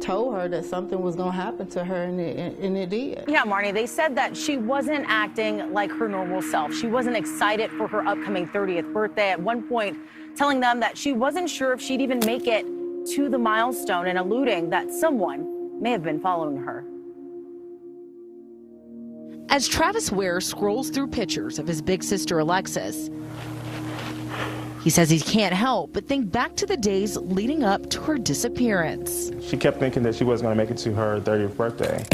told her that something was going to happen to her, and it did. Yeah, Marnie, they said that she wasn't acting like her normal self. She wasn't excited for her upcoming 30th birthday. At one point, telling them that she wasn't sure if she'd even make it to the milestone, and alluding that someone may have been following her. As Travis Ware scrolls through pictures of his big sister Alexis, he says he can't help but think back to the days leading up to her disappearance. She kept thinking that she wasn't going to make it to her 30th birthday.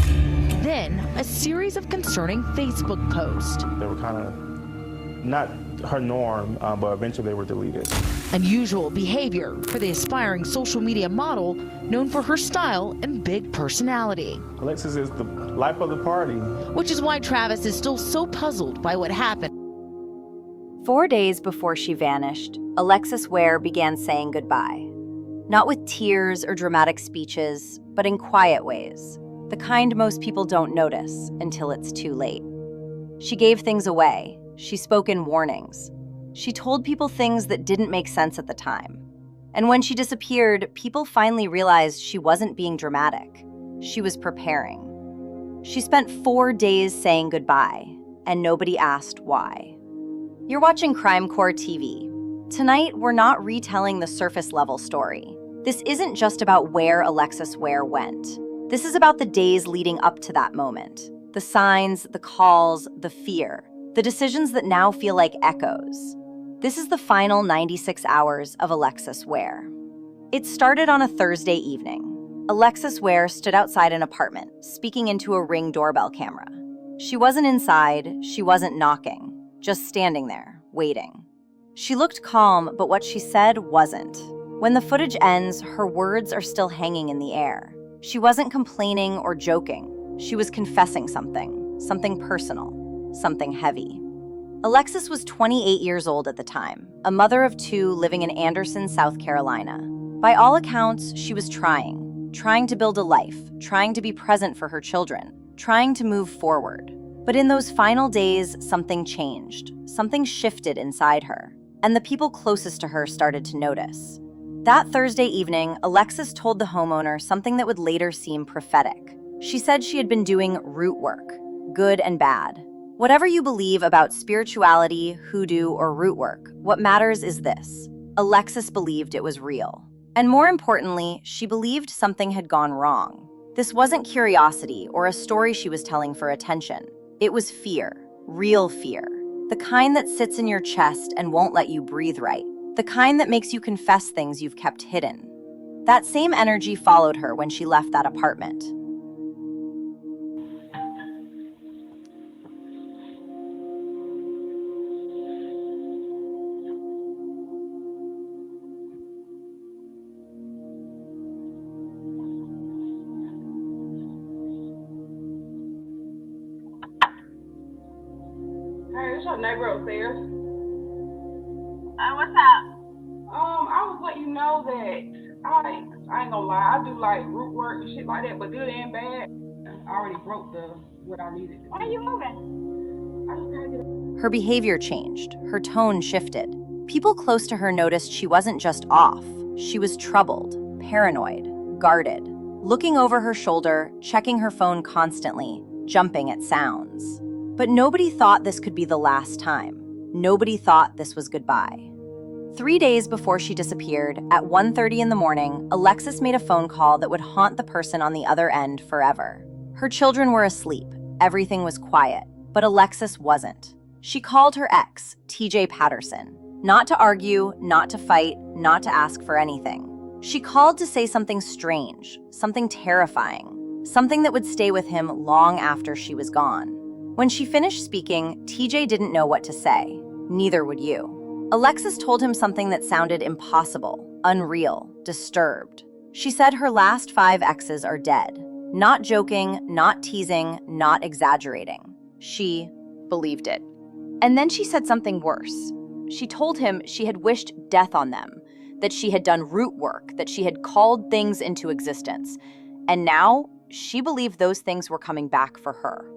Then, a series of concerning Facebook posts. They were kind of not her norm, but eventually they were deleted. Unusual behavior for the aspiring social media model known for her style and big personality. Alexis is the life of the party. Which is why Travis is still so puzzled by what happened. 4 days before she vanished, Alexis Ware began saying goodbye. Not with tears or dramatic speeches, but in quiet ways, the kind most people don't notice until it's too late. She gave things away. She spoke in warnings. She told people things that didn't make sense at the time. And when she disappeared, people finally realized she wasn't being dramatic. She was preparing. She spent 4 days saying goodbye, and nobody asked why. You're watching Crime Core TV. Tonight, we're not retelling the surface-level story. This isn't just about where Alexis Ware went. This is about the days leading up to that moment. The signs, the calls, the fear. The decisions that now feel like echoes. This is the final 96 hours of Alexis Ware. It started on a Thursday evening. Alexis Ware stood outside an apartment, speaking into a Ring doorbell camera. She wasn't inside, she wasn't knocking. Just standing there, waiting. She looked calm, but what she said wasn't. When the footage ends, her words are still hanging in the air. She wasn't complaining or joking. She was confessing something personal, something heavy. Alexis was 28 years old at the time, a mother of 2 living in Anderson, South Carolina. By all accounts, she was trying to build a life, trying to be present for her children, trying to move forward. But in those final days, something changed. Something shifted inside her, and the people closest to her started to notice. That Thursday evening, Alexis told the homeowner something that would later seem prophetic. She said she had been doing root work, good and bad. Whatever you believe about spirituality, hoodoo, or root work, what matters is this. Alexis believed it was real. And more importantly, she believed something had gone wrong. This wasn't curiosity or a story she was telling for attention. It was fear, real fear, the kind that sits in your chest and won't let you breathe right, the kind that makes you confess things you've kept hidden. That same energy followed her when she left that apartment. Hey, it's your neighbor upstairs. What's up? I was letting you know that I ain't gonna lie, I do like root work and shit like that, but good and bad. I already broke what I needed. Why are you moving? I just gotta get Her behavior changed, her tone shifted. People close to her noticed she wasn't just off. She was troubled, paranoid, guarded, looking over her shoulder, checking her phone constantly, jumping at sounds. But nobody thought this could be the last time. Nobody thought this was goodbye. 3 days before she disappeared, at 1:30 in the morning, Alexis made a phone call that would haunt the person on the other end forever. Her children were asleep. Everything was quiet. But Alexis wasn't. She called her ex, TJ Patterson. Not to argue, not to fight, not to ask for anything. She called to say something strange, something terrifying, something that would stay with him long after she was gone. When she finished speaking, TJ didn't know what to say. Neither would you. Alexis told him something that sounded impossible, unreal, disturbed. She said her last 5 exes are dead. Not joking, not teasing, not exaggerating. She believed it. And then she said something worse. She told him she had wished death on them, that she had done root work, that she had called things into existence. And now, she believed those things were coming back for her.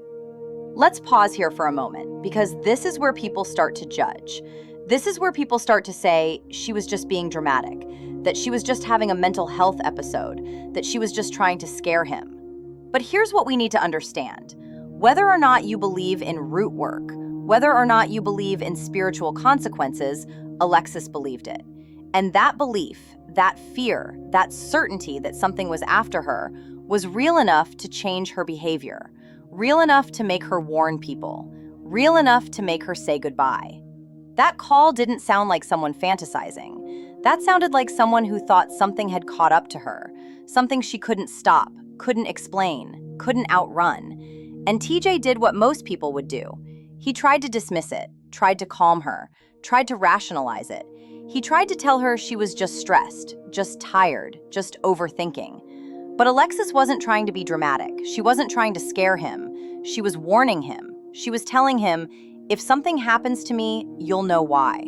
Let's pause here for a moment, because this is where people start to judge. This is where people start to say she was just being dramatic, that she was just having a mental health episode, that she was just trying to scare him. But here's what we need to understand. Whether or not you believe in root work, whether or not you believe in spiritual consequences, Alexis believed it. And that belief, that fear, that certainty that something was after her was real enough to change her behavior, real enough to make her warn people, real enough to make her say goodbye. That call didn't sound like someone fantasizing. That sounded like someone who thought something had caught up to her, something she couldn't stop, couldn't explain, couldn't outrun. And TJ did what most people would do. He tried to dismiss it, tried to calm her, tried to rationalize it. He tried to tell her she was just stressed, just tired, just overthinking. But Alexis wasn't trying to be dramatic. She wasn't trying to scare him. She was warning him. She was telling him, if something happens to me, you'll know why.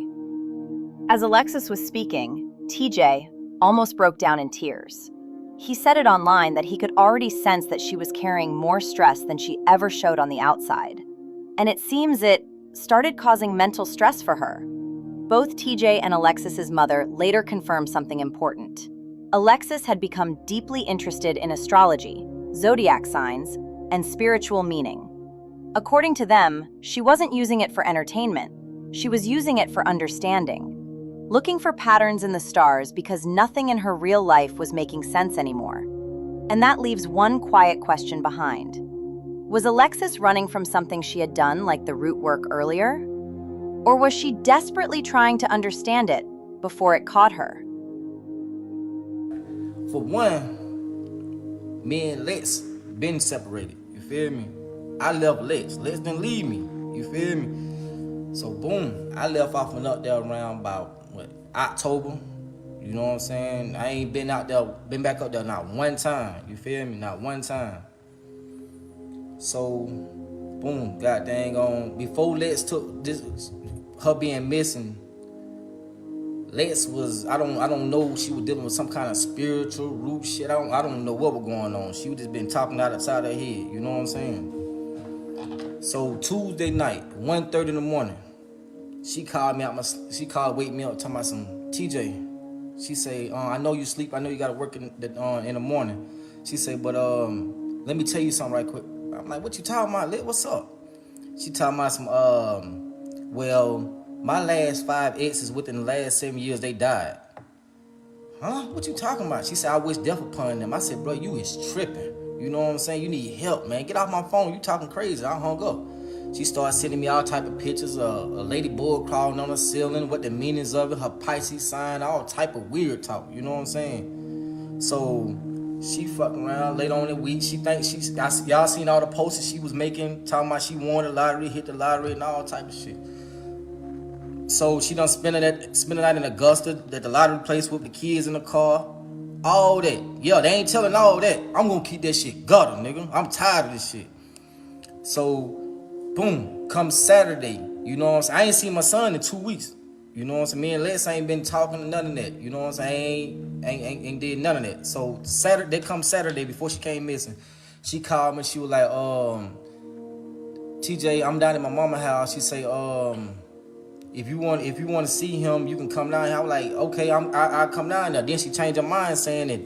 As Alexis was speaking, TJ almost broke down in tears. He said it online that he could already sense that she was carrying more stress than she ever showed on the outside. And it seems it started causing mental stress for her. Both TJ and Alexis's mother later confirmed something important. Alexis had become deeply interested in astrology, zodiac signs, and spiritual meaning. According to them, she wasn't using it for entertainment. She was using it for understanding, looking for patterns in the stars because nothing in her real life was making sense anymore. And that leaves one quiet question behind. Was Alexis running from something she had done, like the root work earlier? Or was she desperately trying to understand it before it caught her? For one, me and Lex been separated, you feel me? I left Lex. Lex didn't leave me, you feel me? So boom, I left off and up there around about, October. You know what I'm saying? I ain't been back up there not one time, you feel me? Not one time. So, boom, god dang on. Before Lex took this, her being missing, Lex was, I don't know, she was dealing with some kind of spiritual root shit. I don't know what was going on. She was just been talking outside her head, you know what I'm saying? So Tuesday night, 1:30 in the morning, she called wake me up, talking about some, TJ. She say, I know you sleep, I know you gotta work in the morning. She say, but let me tell you something right quick. I'm like, what you talking about, Lit? What's up? She talking about some, well, my last 5 exes within the last 7 years, they died. Huh? What you talking about? She said, I wish death upon them. I said, bro, you is tripping. You know what I'm saying? You need help, man. Get off my phone. You talking crazy. I hung up. She started sending me all type of pictures of a ladybug crawling on the ceiling, what the meanings of it, her Pisces sign, all type of weird talk. You know what I'm saying? So she fucking around later on in the week. She thinks y'all seen all the posters she was making, talking about she won the lottery, hit the lottery, and all type of shit. So she done spend the night in Augusta at the lottery place with the kids in the car. All that. Yeah, they ain't telling all that. I'm gonna keep that shit gutter, nigga. I'm tired of this shit. So, boom, come Saturday, you know what I'm saying? I ain't seen my son in 2 weeks. You know what I'm saying? Me and Les ain't been talking none of that. You know what I'm saying? Ain't did none of that. So Saturday before she came missing, she called me. She was like, TJ, I'm down at my mama's house. She say, if you want to see him, you can come down here. I was like, okay, I'll come down there. Then she changed her mind, saying that,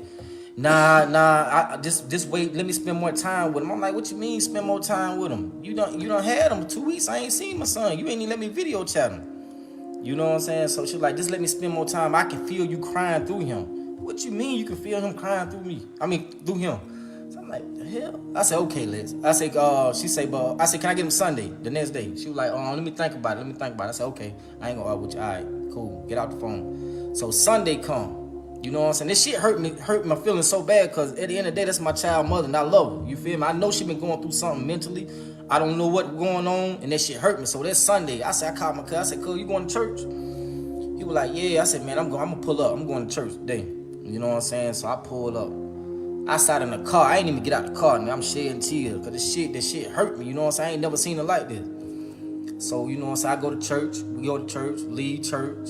nah, just wait. Let me spend more time with him. I'm like, what you mean spend more time with him? You done had him 2 weeks. I ain't seen my son. You ain't even let me video chat him. You know what I'm saying? So she was like, just let me spend more time. I can feel you crying through him. What you mean you can feel him crying through me? Through him. So I'm like, the hell? I said, okay, Liz. I said, she say, but I said, can I get him Sunday, the next day? She was like, let me think about it. I said, okay, I ain't gonna argue with you. All right, cool. Get out the phone. So Sunday come. You know what I'm saying? This shit hurt my feelings so bad, because at the end of the day, that's my child mother, and I love her. You feel me? I know she been going through something mentally. I don't know what's going on, and that shit hurt me. So that Sunday, I called my cousin. I said, cuz, you going to church? He was like, yeah. I said, man, I'm gonna pull up. I'm going to church today. You know what I'm saying? So I pulled up. I sat in the car. I ain't even get out the car, and I'm shedding tears, because this shit hurt me. You know what I'm saying? I ain't never seen it like this. So, you know what I'm saying? I go to church. We go to church, leave church.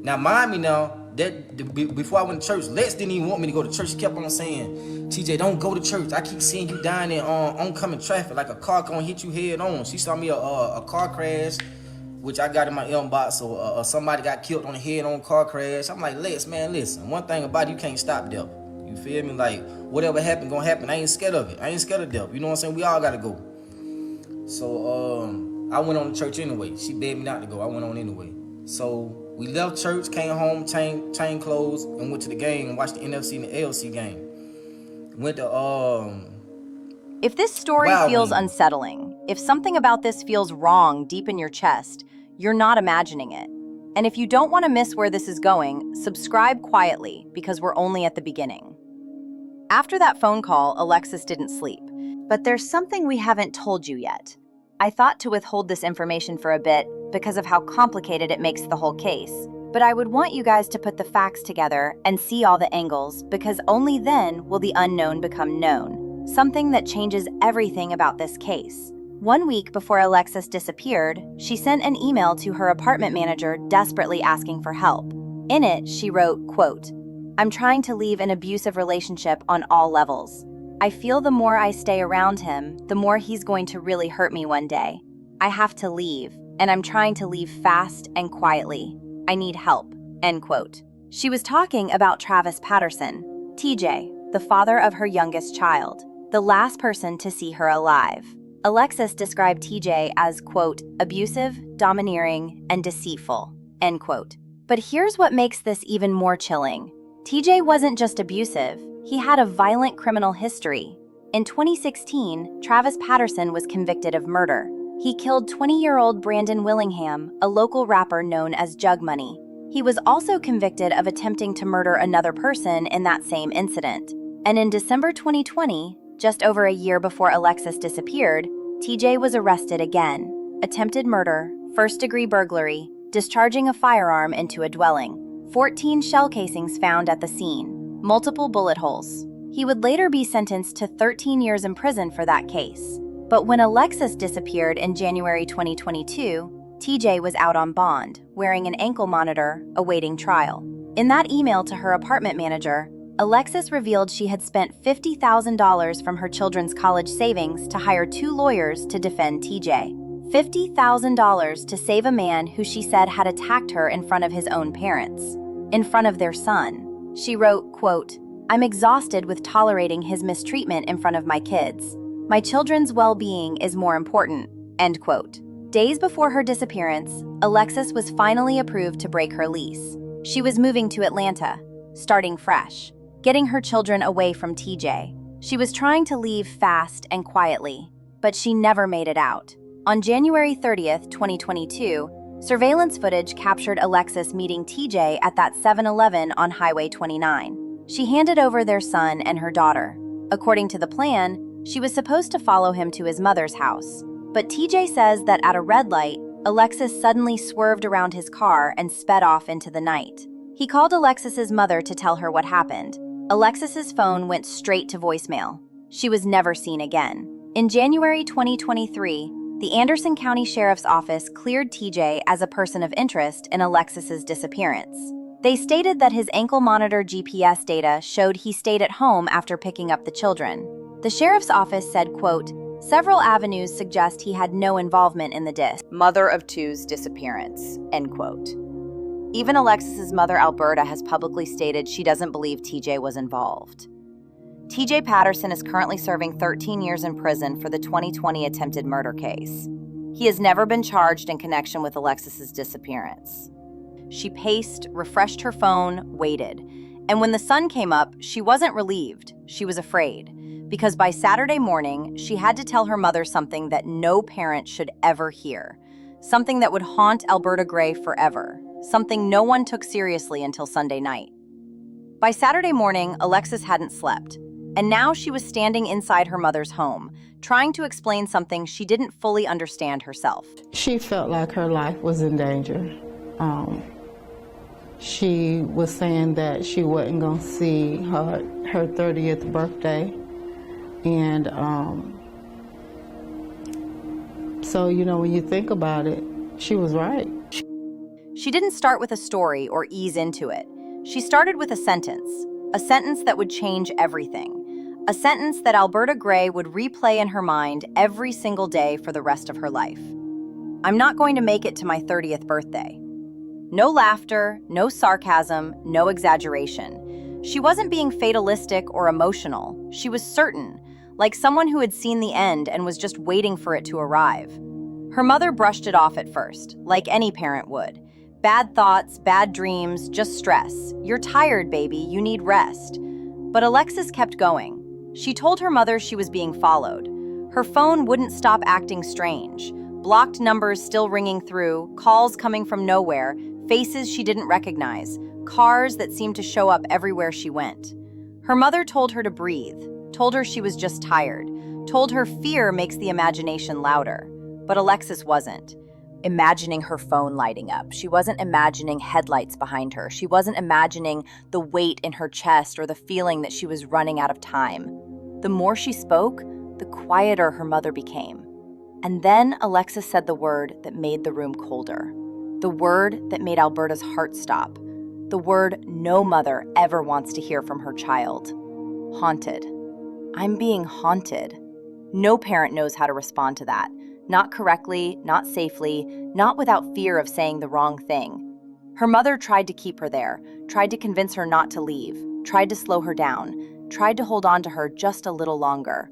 Now, mind me now, before I went to church, Lex didn't even want me to go to church. She kept on saying, TJ, don't go to church. I keep seeing you down there on oncoming traffic, like a car gonna hit you head on. She saw me a car crash which I got in my inbox, or somebody got killed on the head on a car crash. I'm like, Lex, man, listen, one thing about it, you can't stop death. You feel me? Like, whatever happen, gonna happen. I ain't scared of it. I ain't scared of death. You know what I'm saying? We all gotta go. So, I went on to church anyway. She begged me not to go. I went on anyway. So, we left church, came home, changed clothes, and went to the game and watched the NFC and the ALC game. Went to, If this story feels unsettling, if something about this feels wrong deep in your chest, you're not imagining it. And if you don't want to miss where this is going, subscribe quietly, because we're only at the beginning. After that phone call, Alexis didn't sleep. But there's something we haven't told you yet. I thought to withhold this information for a bit because of how complicated it makes the whole case. But I would want you guys to put the facts together and see all the angles, because only then will the unknown become known. Something that changes everything about this case. 1 week before Alexis disappeared, she sent an email to her apartment manager desperately asking for help. In it, she wrote, quote, "I'm trying to leave an abusive relationship on all levels. I feel the more I stay around him, the more he's going to really hurt me one day. I have to leave, and I'm trying to leave fast and quietly. I need help," end quote. She was talking about Travis Patterson, TJ, the father of her youngest child, the last person to see her alive. Alexis described TJ as, quote, "abusive, domineering, and deceitful," end quote. But here's what makes this even more chilling. TJ wasn't just abusive, he had a violent criminal history. In 2016, Travis Patterson was convicted of murder. He killed 20-year-old Brandon Willingham, a local rapper known as Jug Money. He was also convicted of attempting to murder another person in that same incident. And in December 2020, just over a year before Alexis disappeared, TJ was arrested again. Attempted murder, first-degree burglary, discharging a firearm into a dwelling. 14 shell casings found at the scene, multiple bullet holes. He would later be sentenced to 13 years in prison for that case. But when Alexis disappeared in January 2022, TJ was out on bond, wearing an ankle monitor, awaiting trial. In that email to her apartment manager, Alexis revealed she had spent $50,000 from her children's college savings to hire 2 lawyers to defend TJ. $50,000 to save a man who she said had attacked her in front of his own parents, in front of their son. She wrote, quote, "I'm exhausted with tolerating his mistreatment in front of my kids. My children's well-being is more important," end quote. Days before her disappearance, Alexis was finally approved to break her lease. She was moving to Atlanta, starting fresh, getting her children away from TJ. She was trying to leave fast and quietly, but she never made it out. On January 30th, 2022, surveillance footage captured Alexis meeting TJ at that 7-Eleven on Highway 29. She handed over their son and her daughter. According to the plan, she was supposed to follow him to his mother's house. But TJ says that at a red light, Alexis suddenly swerved around his car and sped off into the night. He called Alexis's mother to tell her what happened. Alexis's phone went straight to voicemail. She was never seen again. In January 2023, the Anderson County Sheriff's Office cleared TJ as a person of interest in Alexis's disappearance. They stated that his ankle monitor GPS data showed he stayed at home after picking up the children. The Sheriff's Office said, quote, "Several avenues suggest he had no involvement in the mother of two's disappearance," end quote. Even Alexis's mother, Alberta, has publicly stated she doesn't believe TJ was involved. TJ Patterson is currently serving 13 years in prison for the 2020 attempted murder case. He has never been charged in connection with Alexis's disappearance. She paced, refreshed her phone, waited. And when the sun came up, she wasn't relieved. She was afraid. Because by Saturday morning, she had to tell her mother something that no parent should ever hear. Something that would haunt Alberta Gray forever. Something no one took seriously until Sunday night. By Saturday morning, Alexis hadn't slept. And now she was standing inside her mother's home, trying to explain something she didn't fully understand herself. She felt like her life was in danger. She was saying that she wasn't going to see her 30th birthday. And so, you know, when you think about it, she was right. She didn't start with a story or ease into it. She started with a sentence that would change everything. A sentence that Alberta Gray would replay in her mind every single day for the rest of her life. I'm not going to make it to my 30th birthday. No laughter, no sarcasm, no exaggeration. She wasn't being fatalistic or emotional. She was certain, like someone who had seen the end and was just waiting for it to arrive. Her mother brushed it off at first, like any parent would. Bad thoughts, bad dreams, just stress. You're tired, baby, you need rest. But Alexis kept going. She told her mother she was being followed. Her phone wouldn't stop acting strange. Blocked numbers still ringing through, calls coming from nowhere, faces she didn't recognize, cars that seemed to show up everywhere she went. Her mother told her to breathe, told her she was just tired, told her fear makes the imagination louder. But Alexis wasn't imagining her phone lighting up. She wasn't imagining headlights behind her. She wasn't imagining the weight in her chest or the feeling that she was running out of time. The more she spoke, the quieter her mother became. And then Alexis said the word that made the room colder. The word that made Alberta's heart stop. The word no mother ever wants to hear from her child. Haunted. I'm being haunted. No parent knows how to respond to that. Not correctly, not safely, not without fear of saying the wrong thing. Her mother tried to keep her there, tried to convince her not to leave, tried to slow her down, tried to hold on to her just a little longer.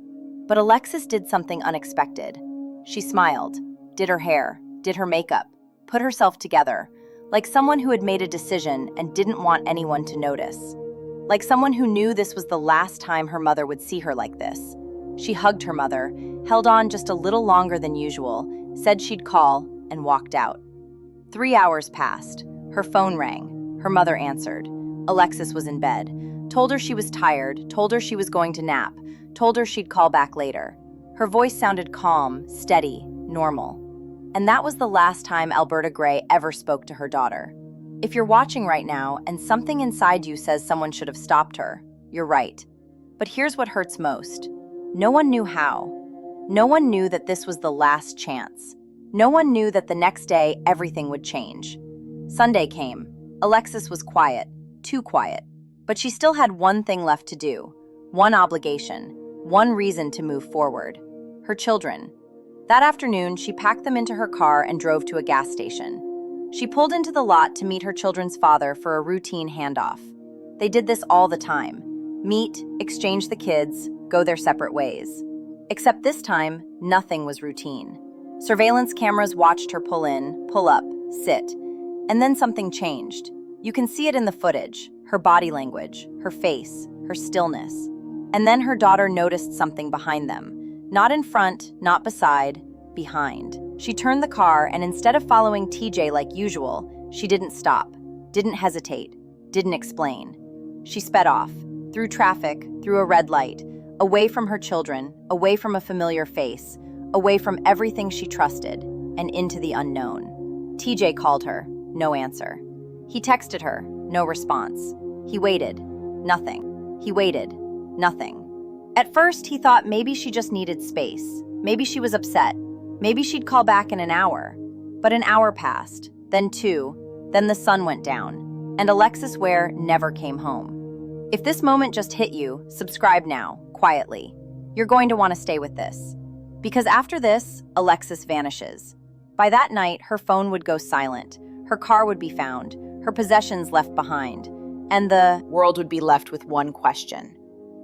But Alexis did something unexpected. She smiled, did her hair, did her makeup, put herself together, like someone who had made a decision and didn't want anyone to notice. Like someone who knew this was the last time her mother would see her like this. She hugged her mother, held on just a little longer than usual, said she'd call, and walked out. 3 hours passed. Her phone rang. Her mother answered. Alexis was in bed. Told her she was tired, told her she was going to nap, told her she'd call back later. Her voice sounded calm, steady, normal. And that was the last time Alberta Gray ever spoke to her daughter. If you're watching right now and something inside you says someone should have stopped her, you're right. But here's what hurts most. No one knew how. No one knew that this was the last chance. No one knew that the next day everything would change. Sunday came. Alexis was quiet, too quiet. But she still had one thing left to do, one obligation, one reason to move forward. Her children. That afternoon, she packed them into her car and drove to a gas station. She pulled into the lot to meet her children's father for a routine handoff. They did this all the time. Meet, exchange the kids, go their separate ways. Except this time, nothing was routine. Surveillance cameras watched her pull in, pull up, sit. And then something changed. You can see it in the footage, her body language, her face, her stillness. And then her daughter noticed something behind them. Not in front, not beside, behind. She turned the car, and instead of following TJ like usual, she didn't stop, didn't hesitate, didn't explain. She sped off, through traffic, through a red light, away from her children, away from a familiar face, away from everything she trusted, and into the unknown. TJ called her, no answer. He texted her, no response. He waited, nothing. He waited, nothing. At first, he thought maybe she just needed space. Maybe she was upset. Maybe she'd call back in an hour. But an hour passed, then 2, then the sun went down, and Alexis Ware never came home. If this moment just hit you, subscribe now, quietly. You're going to want to stay with this. Because after this, Alexis vanishes. By that night, her phone would go silent, her car would be found, her possessions left behind, and the world would be left with one question.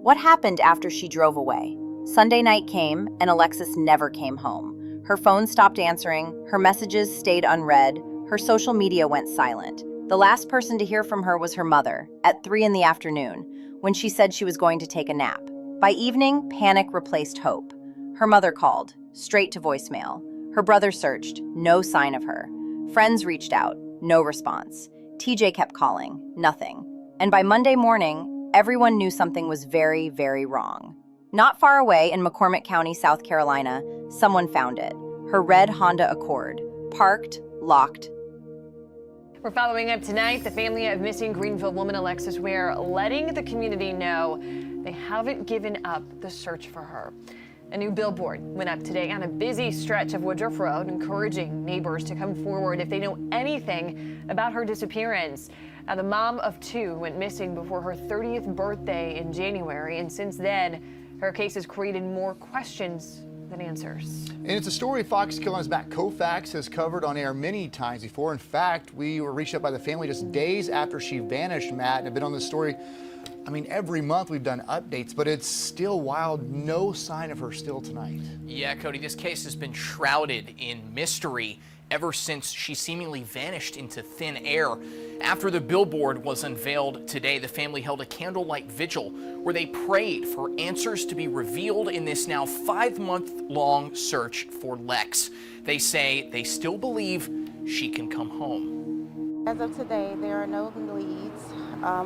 What happened after she drove away? Sunday night came, and Alexis never came home. Her phone stopped answering, her messages stayed unread, her social media went silent. The last person to hear from her was her mother, at 3 in the afternoon, when she said she was going to take a nap. By evening, panic replaced hope. Her mother called, straight to voicemail. Her brother searched, no sign of her. Friends reached out, no response. TJ kept calling, nothing. And by Monday morning, everyone knew something was very, very wrong. Not far away in McCormick County, South Carolina, someone found it. Her red Honda Accord, parked, locked. We're following up tonight, the family of missing Greenville woman Alexis Ware letting the community know they haven't given up the search for her. A new billboard went up today on a busy stretch of Woodruff Road, encouraging neighbors to come forward if they know anything about her disappearance. Now, the mom of 2 went missing before her 30th birthday in January, and since then, her case has created more questions than answers. And it's a story Fox Carolina's Matt Koufax has covered on air many times before. In fact, we were reached out by the family just days after she vanished, Matt, and have been on this story. I mean, every month we've done updates, but it's still wild. No sign of her still tonight. Yeah, Cody, this case has been shrouded in mystery ever since she seemingly vanished into thin air. After the billboard was unveiled today, the family held a candlelight vigil where they prayed for answers to be revealed in this now 5-month-long search for Lex. They say they still believe she can come home. As of today, there are no leads,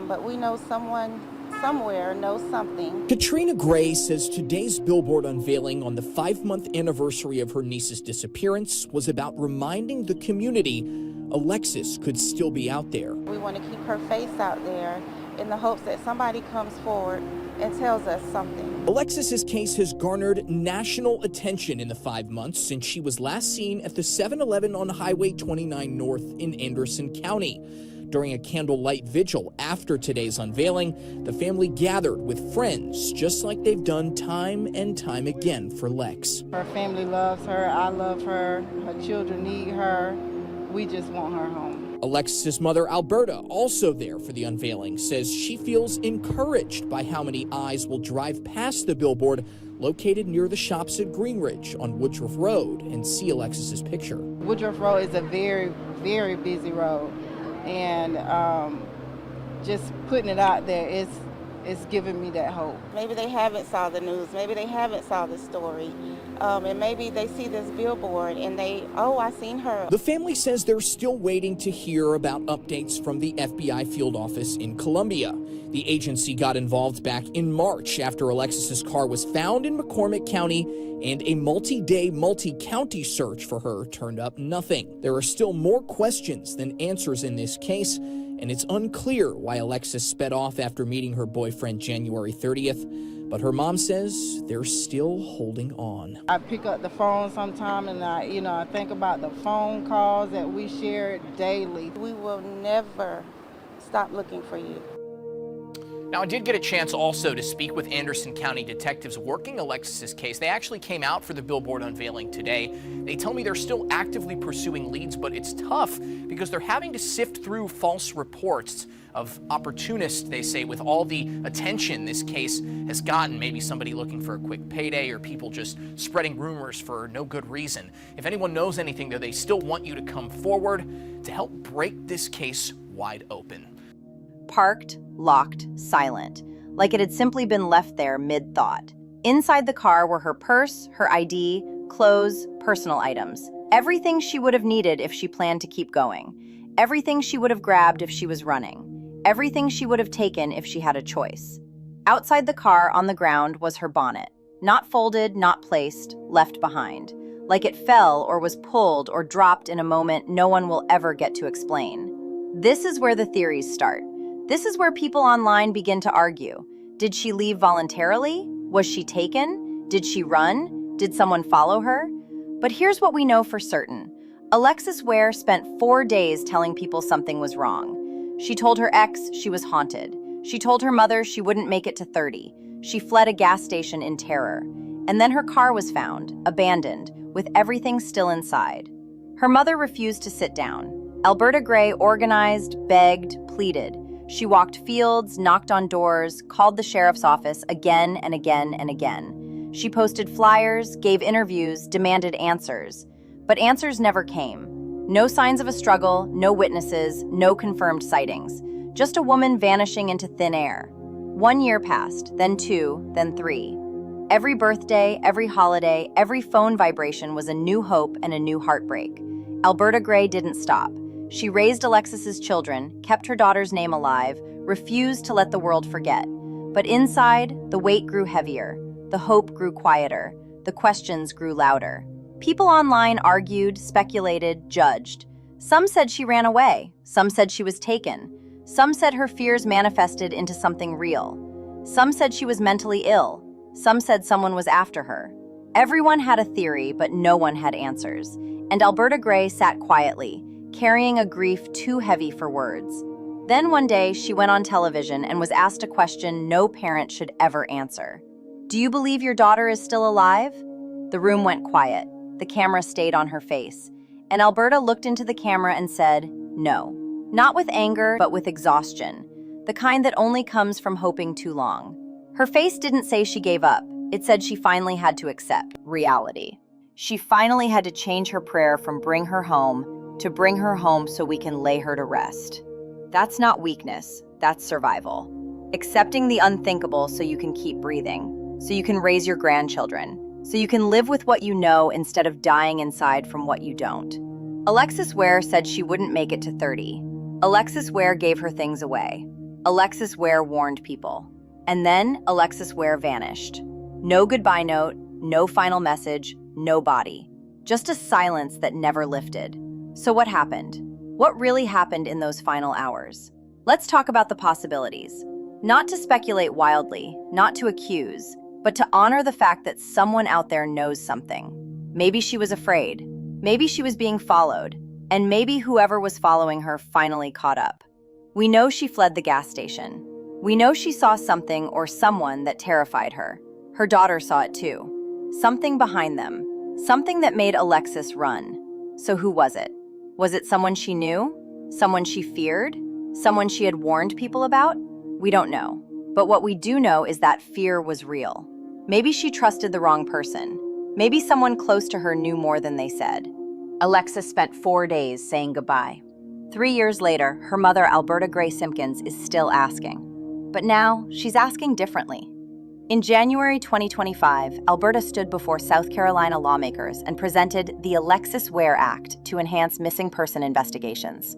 but we know someone somewhere knows something. Katrina Gray says today's billboard unveiling on the 5-month anniversary of her niece's disappearance was about reminding the community Alexis could still be out there. We want to keep her face out there in the hopes that somebody comes forward and tells us something. Alexis's case has garnered national attention in the 5 months since she was last seen at the 7-Eleven on Highway 29 North in Anderson County. During a candlelight vigil after today's unveiling, the family gathered with friends, just like they've done time and time again for Lex. Her family loves her, I love her, her children need her. We just want her home. Alexis's mother, Alberta, also there for the unveiling, says she feels encouraged by how many eyes will drive past the billboard located near the shops at Greenridge on Woodruff Road and see Alexis's picture. Woodruff Road is a very, very busy road. And just putting it out there is giving me that hope. Maybe they haven't saw the news, maybe they haven't saw the story, and maybe they see this billboard and I seen her. The family says they're still waiting to hear about updates from the FBI field office in Columbia. The agency got involved back in March after Alexis's car was found in McCormick County and a multi-day, multi-county search for her turned up nothing. There are still more questions than answers in this case, and it's unclear why Alexis sped off after meeting her boyfriend January 30th, but her mom says they're still holding on. I pick up the phone sometime and I think about the phone calls that we shared daily. We will never stop looking for you. Now, I did get a chance also to speak with Anderson County detectives working Alexis's case. They actually came out for the billboard unveiling today. They tell me they're still actively pursuing leads, but it's tough because they're having to sift through false reports of opportunists, they say, with all the attention this case has gotten. Maybe somebody looking for a quick payday or people just spreading rumors for no good reason. If anyone knows anything, though, they still want you to come forward to help break this case wide open. Parked, locked, silent, like it had simply been left there mid-thought. Inside the car were her purse, her ID, clothes, personal items. Everything she would have needed if she planned to keep going. Everything she would have grabbed if she was running. Everything she would have taken if she had a choice. Outside the car on the ground was her bonnet. Not folded, not placed, left behind. Like it fell or was pulled or dropped in a moment no one will ever get to explain. This is where the theories start. This is where people online begin to argue. Did she leave voluntarily? Was she taken? Did she run? Did someone follow her? But here's what we know for certain. Alexis Ware spent 4 days telling people something was wrong. She told her ex she was haunted. She told her mother she wouldn't make it to 30. She fled a gas station in terror. And then her car was found, abandoned, with everything still inside. Her mother refused to sit down. Alberta Gray organized, begged, pleaded. She walked fields, knocked on doors, called the sheriff's office again and again and again. She posted flyers, gave interviews, demanded answers. But answers never came. No signs of a struggle, no witnesses, no confirmed sightings. Just a woman vanishing into thin air. 1 year passed, then 2, then 3. Every birthday, every holiday, every phone vibration was a new hope and a new heartbreak. Alberta Gray didn't stop. She raised Alexis's children, kept her daughter's name alive, refused to let the world forget. But inside, the weight grew heavier, the hope grew quieter, the questions grew louder. People online argued, speculated, judged. Some said she ran away, some said she was taken. Some said her fears manifested into something real. Some said she was mentally ill. Some said someone was after her. Everyone had a theory, but no one had answers. And Alberta Gray sat quietly, carrying a grief too heavy for words. Then one day, she went on television and was asked a question no parent should ever answer. Do you believe your daughter is still alive? The room went quiet. The camera stayed on her face. And Alberta looked into the camera and said, no. Not with anger, but with exhaustion. The kind that only comes from hoping too long. Her face didn't say she gave up. It said she finally had to accept reality. She finally had to change her prayer from bring her home to bring her home so we can lay her to rest. That's not weakness, that's survival. Accepting the unthinkable so you can keep breathing, so you can raise your grandchildren, so you can live with what you know instead of dying inside from what you don't. Alexis Ware said she wouldn't make it to 30. Alexis Ware gave her things away. Alexis Ware warned people. And then Alexis Ware vanished. No goodbye note, no final message, no body. Just a silence that never lifted. So what happened? What really happened in those final hours? Let's talk about the possibilities. Not to speculate wildly, not to accuse, but to honor the fact that someone out there knows something. Maybe she was afraid. Maybe she was being followed. And maybe whoever was following her finally caught up. We know she fled the gas station. We know she saw something or someone that terrified her. Her daughter saw it too. Something behind them. Something that made Alexis run. So who was it? Was it someone she knew? Someone she feared? Someone she had warned people about? We don't know. But what we do know is that fear was real. Maybe she trusted the wrong person. Maybe someone close to her knew more than they said. Alexis spent 4 days saying goodbye. 3 years later, her mother, Alberta Gray Simpkins, is still asking. But now, she's asking differently. In January 2025, Alberta stood before South Carolina lawmakers and presented the Alexis Ware Act to enhance missing person investigations.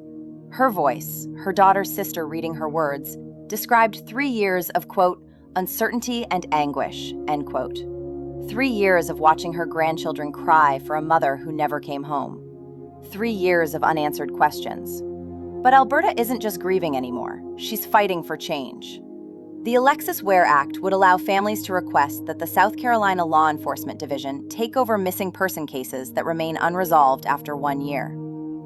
Her voice, her daughter's sister reading her words, described 3 years of, quote, uncertainty and anguish, end quote. 3 years of watching her grandchildren cry for a mother who never came home. 3 years of unanswered questions. But Alberta isn't just grieving anymore. She's fighting for change. The Alexis Ware Act would allow families to request that the South Carolina Law Enforcement Division take over missing person cases that remain unresolved after 1 year.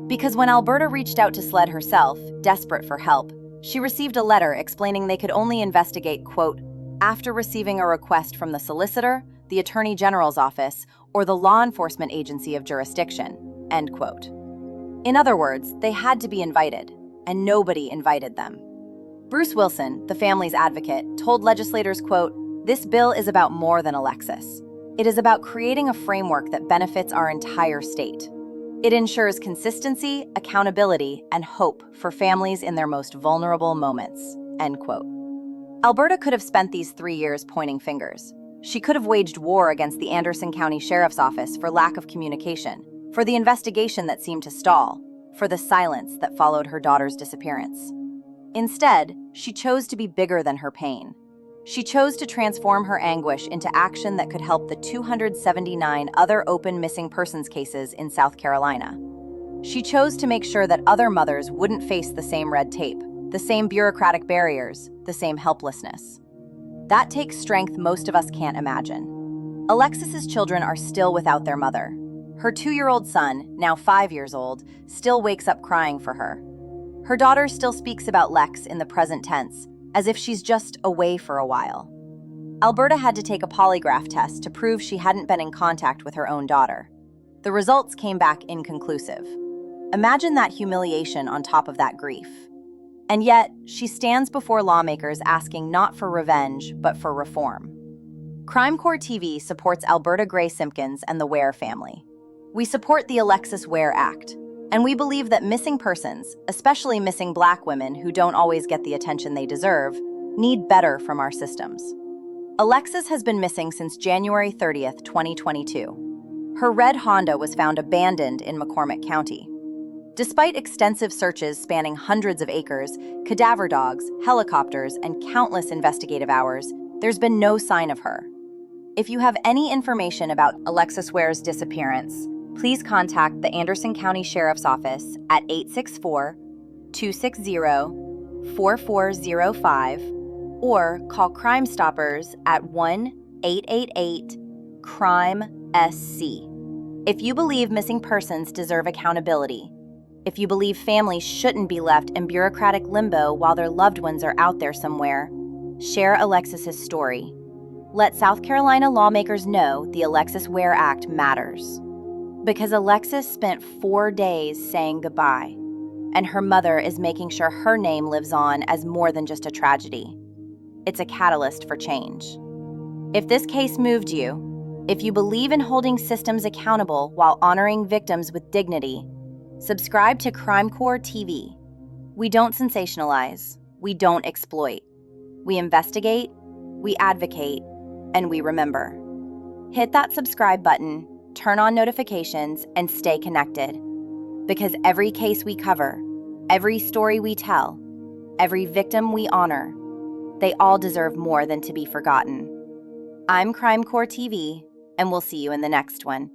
Because when Alberta reached out to SLED herself, desperate for help, she received a letter explaining they could only investigate, quote, after receiving a request from the solicitor, the Attorney General's office, or the law enforcement agency of jurisdiction, end quote. In other words, they had to be invited, and nobody invited them. Bruce Wilson, the family's advocate, told legislators, quote, this bill is about more than Alexis. It is about creating a framework that benefits our entire state. It ensures consistency, accountability, and hope for families in their most vulnerable moments, end quote. Alberta could have spent these 3 years pointing fingers. She could have waged war against the Anderson County Sheriff's Office for lack of communication, for the investigation that seemed to stall, for the silence that followed her daughter's disappearance. Instead, she chose to be bigger than her pain. She chose to transform her anguish into action that could help the 279 other open missing persons cases in South Carolina. She chose to make sure that other mothers wouldn't face the same red tape, the same bureaucratic barriers, the same helplessness. That takes strength most of us can't imagine. Alexis's children are still without their mother. Her 2-year-old son, now 5 years old, still wakes up crying for her. Her daughter still speaks about Lex in the present tense, as if she's just away for a while. Alberta had to take a polygraph test to prove she hadn't been in contact with her own daughter. The results came back inconclusive. Imagine that humiliation on top of that grief. And yet, she stands before lawmakers asking not for revenge, but for reform. Crime Core TV supports Alberta Gray Simpkins and the Ware family. We support the Alexis Ware Act, and we believe that missing persons, especially missing Black women who don't always get the attention they deserve, need better from our systems. Alexis has been missing since January 30th, 2022. Her red Honda was found abandoned in McCormick County. Despite extensive searches spanning hundreds of acres, cadaver dogs, helicopters, and countless investigative hours, there's been no sign of her. If you have any information about Alexis Ware's disappearance, please contact the Anderson County Sheriff's Office at 864-260-4405 or call Crime Stoppers at 1-888-CRIME-SC. If you believe missing persons deserve accountability, if you believe families shouldn't be left in bureaucratic limbo while their loved ones are out there somewhere, share Alexis's story. Let South Carolina lawmakers know the Alexis Ware Act matters. Because Alexis spent 4 days saying goodbye, and her mother is making sure her name lives on as more than just a tragedy. It's a catalyst for change. If this case moved you, if you believe in holding systems accountable while honoring victims with dignity, subscribe to CrimeCore TV. We don't sensationalize, we don't exploit. We investigate, we advocate, and we remember. Hit that subscribe button, turn on notifications, and stay connected. Because every case we cover, every story we tell, every victim we honor, they all deserve more than to be forgotten. I'm CrimeCore TV, and we'll see you in the next one.